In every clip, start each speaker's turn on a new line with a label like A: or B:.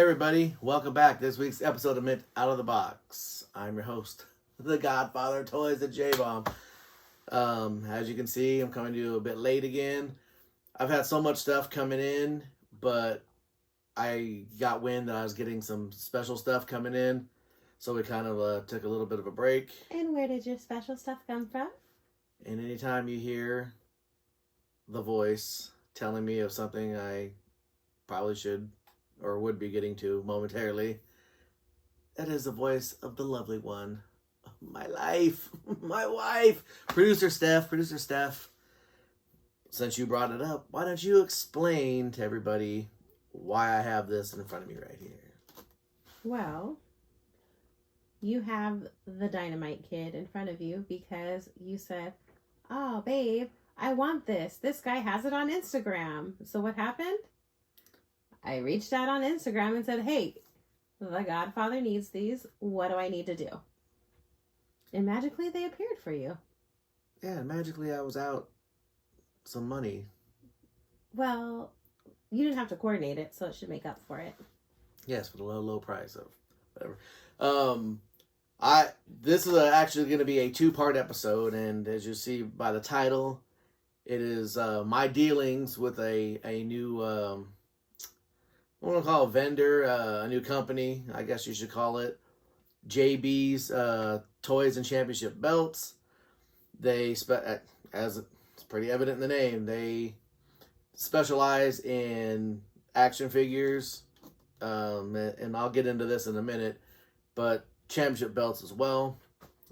A: everybody, welcome back to this week's episode of Mint Out of the Box. I'm your host, the Godfather of Toys, the J-Bomb. As you can see, I'm coming to you a bit late again. I've had so much stuff coming in, but I got wind that I was getting some special stuff coming in, so we kind of took a little bit of a break.
B: And where did your special stuff come from?
A: And anytime you hear the voice telling me of something I probably should or would be getting to momentarily, that is the voice of the lovely one, my life, my wife, Producer Steph. Since you brought it up, why don't you explain to everybody why I have this in front of me right here?
B: Well, you have the Dynamite kid in front of you because you said, "Oh, babe, I want this. This guy has it on Instagram." So what happened? I reached out on Instagram and said, "Hey, the Godfather needs these. What do I need to do?" And magically they appeared for you.
A: Yeah, magically I was out some money.
B: Well, you didn't have to coordinate it, so it should make up for it.
A: Yes, for the low price of whatever. This is actually going to be a 2-part episode, and as you see by the title, it is my dealings with a new I want to call a vendor, a new company, I guess you should call it, JB's Toys and Championship Belts. They, as it's pretty evident in the name, they specialize in action figures, and I'll get into this in a minute, but championship belts as well,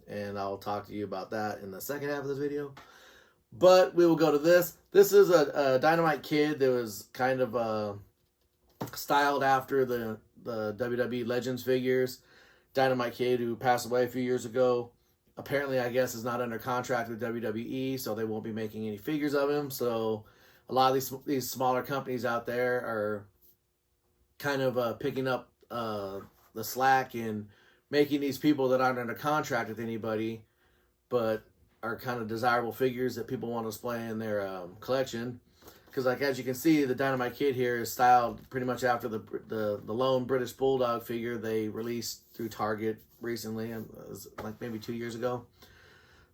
A: and I'll talk to you about that in the second half of this video. But we will go to this. This is a Dynamite kid that was kind of styled after the WWE Legends figures. Dynamite kid who passed away a few years ago. Apparently, I guess, is not under contract with WWE, so they won't be making any figures of him. So a lot of these smaller companies out there are kind of picking up the slack and making these people that aren't under contract with anybody, but are kind of desirable figures that people want to display in their collection. Because, like, as you can see, the Dynamite Kid here is styled pretty much after the lone British Bulldog figure they released through Target recently, like maybe 2 years ago.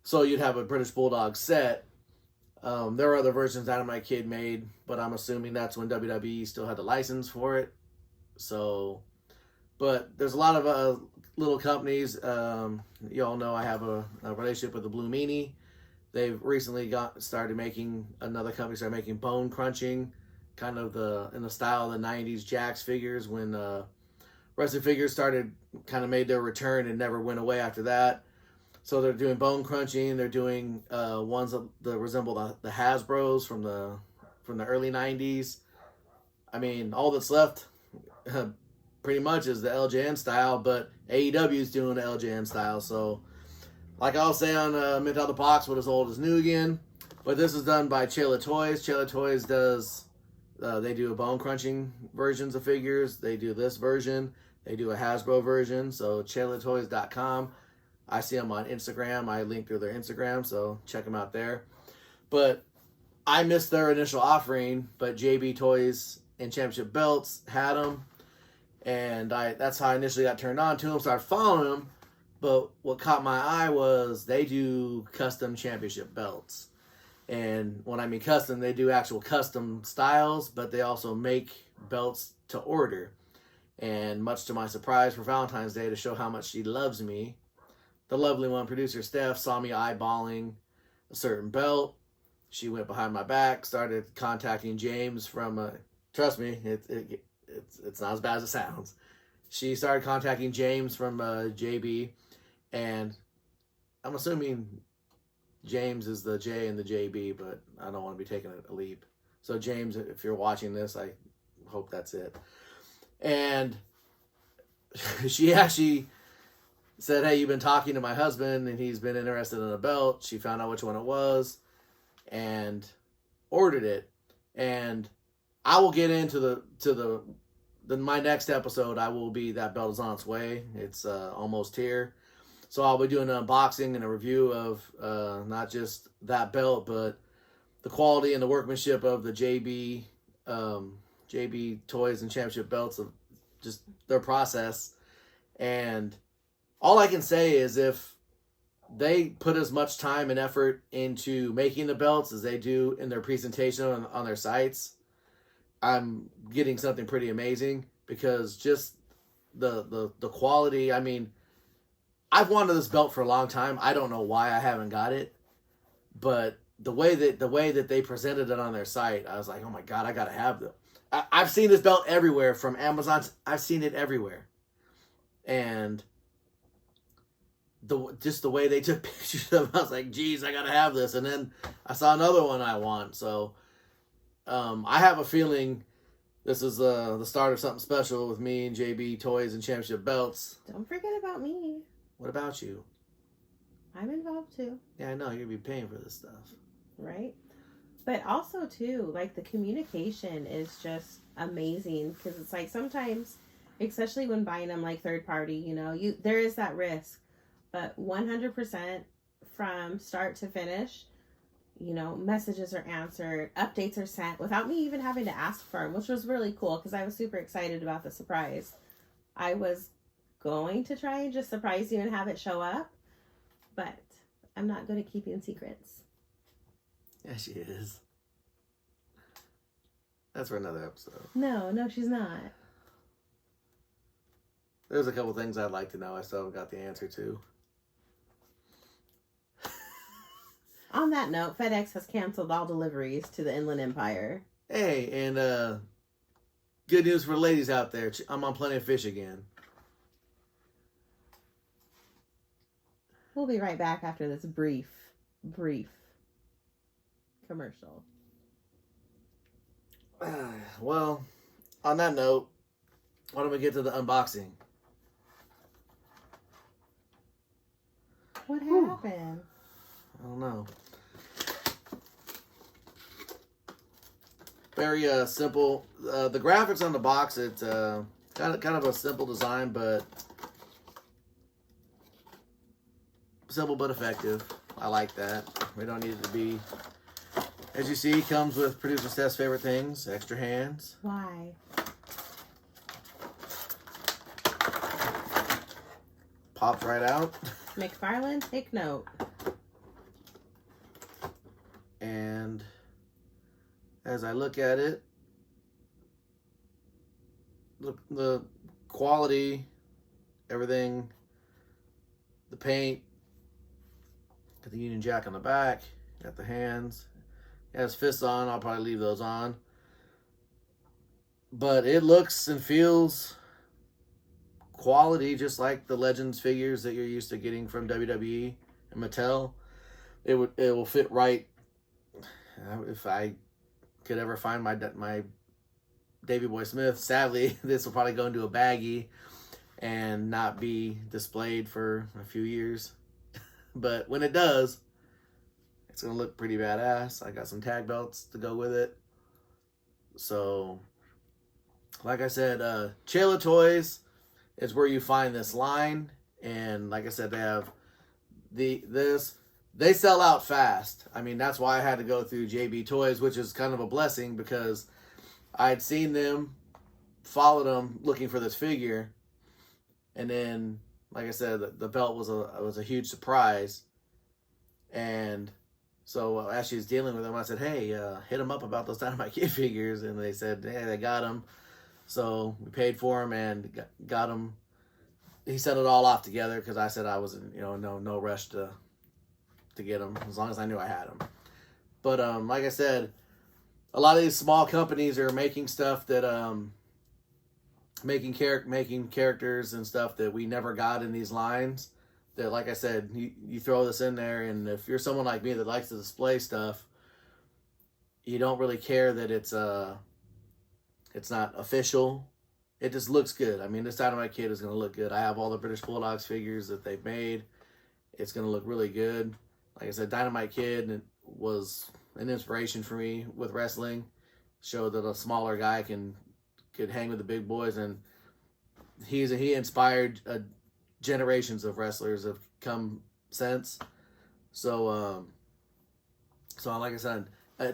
A: So you'd have a British Bulldog set. There are other versions Dynamite Kid made, but I'm assuming that's when WWE still had the license for it. So, but there's a lot of little companies. You all know I have a relationship with the Blue Meanie. They've recently started making, another company started making bone crunching, kind of in the style of the 90s Jax figures, when wrestling figures kind of made their return and never went away after that. So they're doing bone crunching. They're doing ones that resemble the Hasbros from the early 90s. I mean, all that's left pretty much is the LJN style, but AEW is doing the LJN style. So, like I'll say on Mint Out of the Box, what is old is new again. But this is done by Chella Toys. Chella Toys does, they do a bone crunching versions of figures. They do this version. They do a Hasbro version. So chellatoys.com. I see them on Instagram. I link to their Instagram, so check them out there. But I missed their initial offering, but JB Toys and Championship Belts had them. And that's how I initially got turned on to them, started following them. But what caught my eye was they do custom championship belts. And when I mean custom, they do actual custom styles, but they also make belts to order. And much to my surprise, for Valentine's Day, to show how much she loves me, the lovely one, Producer Steph, saw me eyeballing a certain belt. She went behind my back, started contacting James from, trust me, it's not as bad as it sounds. She started contacting James from JB, and I'm assuming James is the J in the JB, but I don't want to be taking a leap. So James, if you're watching this, I hope that's it. And she actually said, "Hey, you've been talking to my husband, and he's been interested in a belt." She found out which one it was and ordered it. And I will get into my next episode. That belt is on its way. It's almost here. So I'll be doing an unboxing and a review of not just that belt, but the quality and the workmanship of the JB Toys and Championship belts of just their process. And all I can say is if they put as much time and effort into making the belts as they do in their presentation on their sites, I'm getting something pretty amazing, because just the quality. I mean, I've wanted this belt for a long time. I don't know why I haven't got it, but the way that they presented it on their site, I was like, oh my God, I gotta have them. I've seen this belt everywhere from Amazon. I've seen it everywhere, and the way they took pictures of it, I was like, geez, I gotta have this. And then I saw another one I want. So I have a feeling this is the start of something special with me and JB Toys and Championship Belts.
B: Don't forget about me.
A: What about you?
B: I'm involved too.
A: Yeah, I know. You're going to be paying for this stuff.
B: Right? But also too, like the communication is just amazing, because it's like sometimes, especially when buying them like third party, you know, there is that risk. But 100% from start to finish, you know, messages are answered, updates are sent without me even having to ask for them, which was really cool because I was super excited about the surprise. I was going to try and just surprise you and have it show up, but I'm not good at keeping secrets.
A: Yeah, she is. That's for another episode.
B: No, she's not.
A: There's a couple things I'd like to know I still haven't got the answer to.
B: On that note, FedEx has canceled all deliveries to the Inland Empire.
A: Hey, and good news for the ladies out there. I'm on Plenty of Fish again.
B: We'll be right back after this brief commercial.
A: Well, on that note, why don't we get to the unboxing?
B: What happened?
A: I don't know. Very simple. The graphics on the box, it's kind of a simple design, but simple but effective. I like that. We don't need it to be. As you see, comes with producer Steph's favorite things: extra hands.
B: Why?
A: Pops right out.
B: McFarlane, take note.
A: And as I look at it, look, the quality, everything, the paint, got the Union Jack on the back, got the hands, it has fists on. I'll probably leave those on, but it looks and feels quality, just like the Legends figures that you're used to getting from WWE and Mattel. It will fit right. If I could ever find my Davey Boy Smith, sadly, this will probably go into a baggie and not be displayed for a few years. But when it does, it's going to look pretty badass. I got some tag belts to go with it. So, like I said, Chella Toys is where you find this line. And like I said, they have they sell out fast. I mean, that's why I had to go through JB Toys, which is kind of a blessing because I'd seen them, followed them looking for this figure. And then, like I said, the belt was a huge surprise. And so as she was dealing with them, I said, hey, hit them up about those Dynamite Kid figures. And they said, hey, they got them. So we paid for them and got them. He sent it all off together because I said I wasn't, no rush to get them as long as I knew I had them. But like I said, a lot of these small companies are making stuff that making characters and stuff that we never got in these lines. That, like I said, you throw this in there, and if you're someone like me that likes to display stuff, you don't really care that it's not official. It just looks good. I mean, this Dynamite Kid is going to look good. I have all the British Bulldogs figures that they've made. It's going to look really good. Like I said, Dynamite Kid was an inspiration for me with wrestling. Showed that a smaller guy could hang with the big boys, and he inspired generations of wrestlers have come since. So like I said,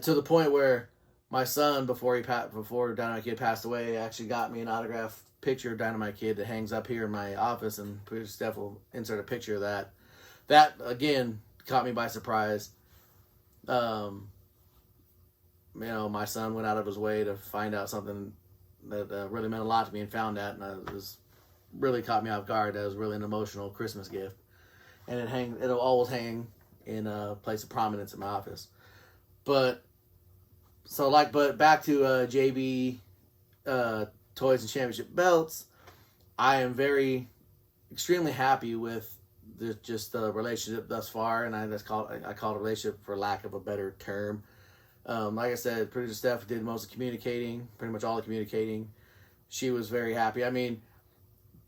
A: to the point where my son, before Dynamite Kid passed away, actually got me an autographed picture of Dynamite Kid that hangs up here in my office, and producer Steph will insert a picture of that. That, again, caught me by surprise. My son went out of his way to find out something that really meant a lot to me, and found that, and it was really caught me off guard. That was really an emotional Christmas gift, and it'll always hang in a place of prominence in my office. But back to JB Toys and Championship Belts. I am extremely happy with the relationship thus far, and I call it a relationship for lack of a better term. Like I said, producer Steph did most of the communicating, pretty much all the communicating. She was very happy. I mean,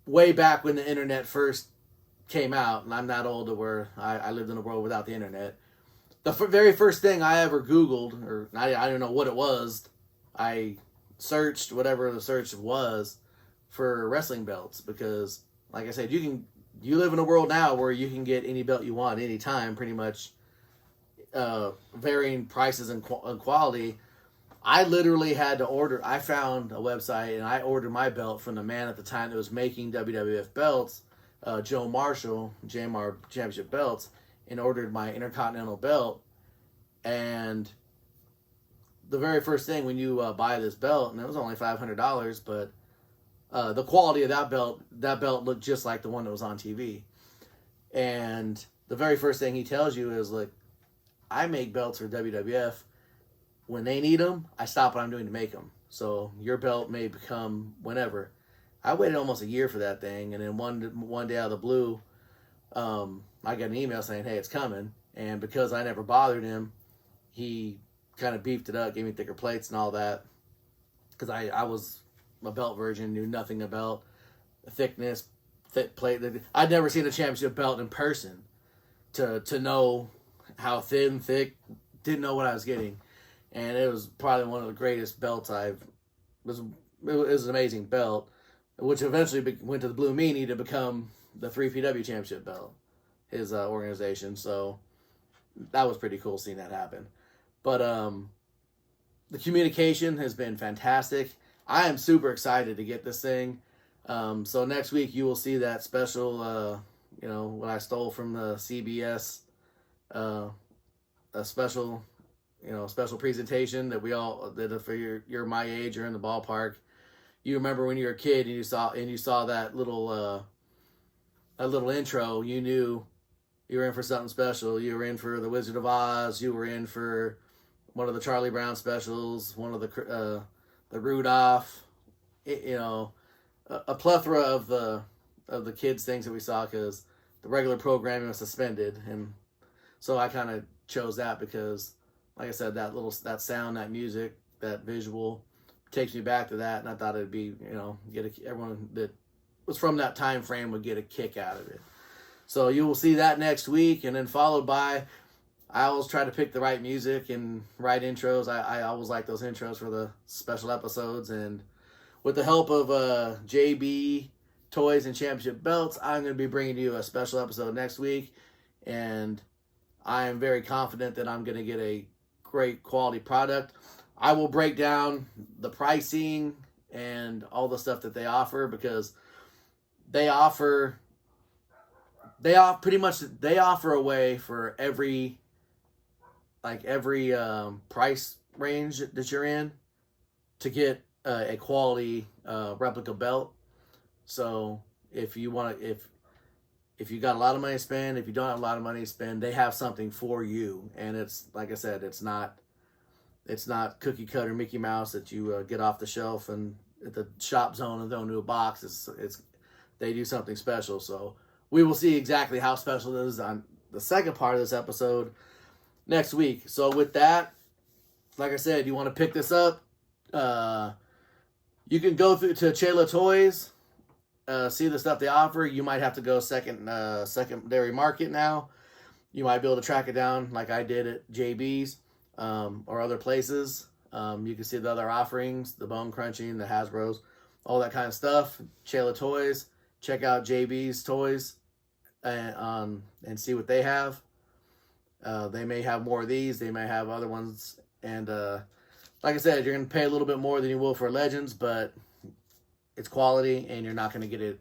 A: way back when the internet first came out, and I'm not old to where I lived in a world without the internet. The very first thing I ever Googled, or I don't know what it was, I searched whatever the search was for wrestling belts, because, like I said, you live in a world now where you can get any belt you want anytime, pretty much, varying prices and quality. I literally had to order. I found a website and I ordered my belt from the man at the time that was making WWF belts, Joe Marshall, JMR Championship Belts, and ordered my Intercontinental belt. And the very first thing when you buy this belt, and it was only $500, but the quality of that belt looked just like the one that was on TV. And the very first thing he tells you is, like, I make belts for WWF. When they need them, I stop what I'm doing to make them. So your belt may become whenever. I waited almost a year for that thing, and then one day out of the blue, I got an email saying, hey, it's coming. And because I never bothered him, he kind of beefed it up, gave me thicker plates and all that. Because I was a belt virgin, knew nothing about thickness, thick plate. I'd never seen a championship belt in person to know how thin, thick, didn't know what I was getting. And it was probably one of the greatest belts it was an amazing belt, which eventually went to the Blue Meanie to become the 3PW Championship belt, his organization. So that was pretty cool seeing that happen. But the communication has been fantastic. I am super excited to get this thing. So next week you will see that special, what I stole from the CBS, a special presentation that we all did. If you're my age or in the ballpark, you remember when you were a kid and you saw that little intro, you knew you were in for something special. You were in for the Wizard of Oz. You were in for one of the Charlie Brown specials, one of the Rudolph, a plethora of the kids things that we saw, because the regular programming was suspended. And so I kind of chose that because, like I said, that sound, that music, that visual takes me back to that. And I thought it'd be, everyone that was from that time frame would get a kick out of it. So you will see that next week, and then followed by, I always try to pick the right music and right intros. I always like those intros for the special episodes. And with the help of JB Toys and Championship Belts, I'm going to be bringing you a special episode next week. And I am very confident that I'm going to get a great quality product. I will break down the pricing and all the stuff that they offer, because they offer a way for every price range that you're in to get a quality replica belt. So if you you got a lot of money to spend, if you don't have a lot of money to spend, they have something for you. And it's, like I said, it's not cookie cutter Mickey Mouse that you get off the shelf and at the shop zone and throw into a box. They do something special. So we will see exactly how special it is on the second part of this episode next week. So with that, like I said, you want to pick this up, you can go through to Chella Toys, see the stuff they offer. You might have to go secondary market now. You might be able to track it down like I did at JB's or other places. You can see the other offerings, the bone crunching, the Hasbro's, all that kind of stuff. Chella Toys. Check out JB's Toys and see what they have. They may have more of these. They may have other ones. And like I said, you're going to pay a little bit more than you will for Legends, but it's quality, and you're not going to get it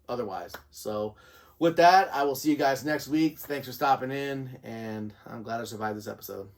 A: otherwise. So with that, I will see you guys next week. Thanks for stopping in, and I'm glad I survived this episode.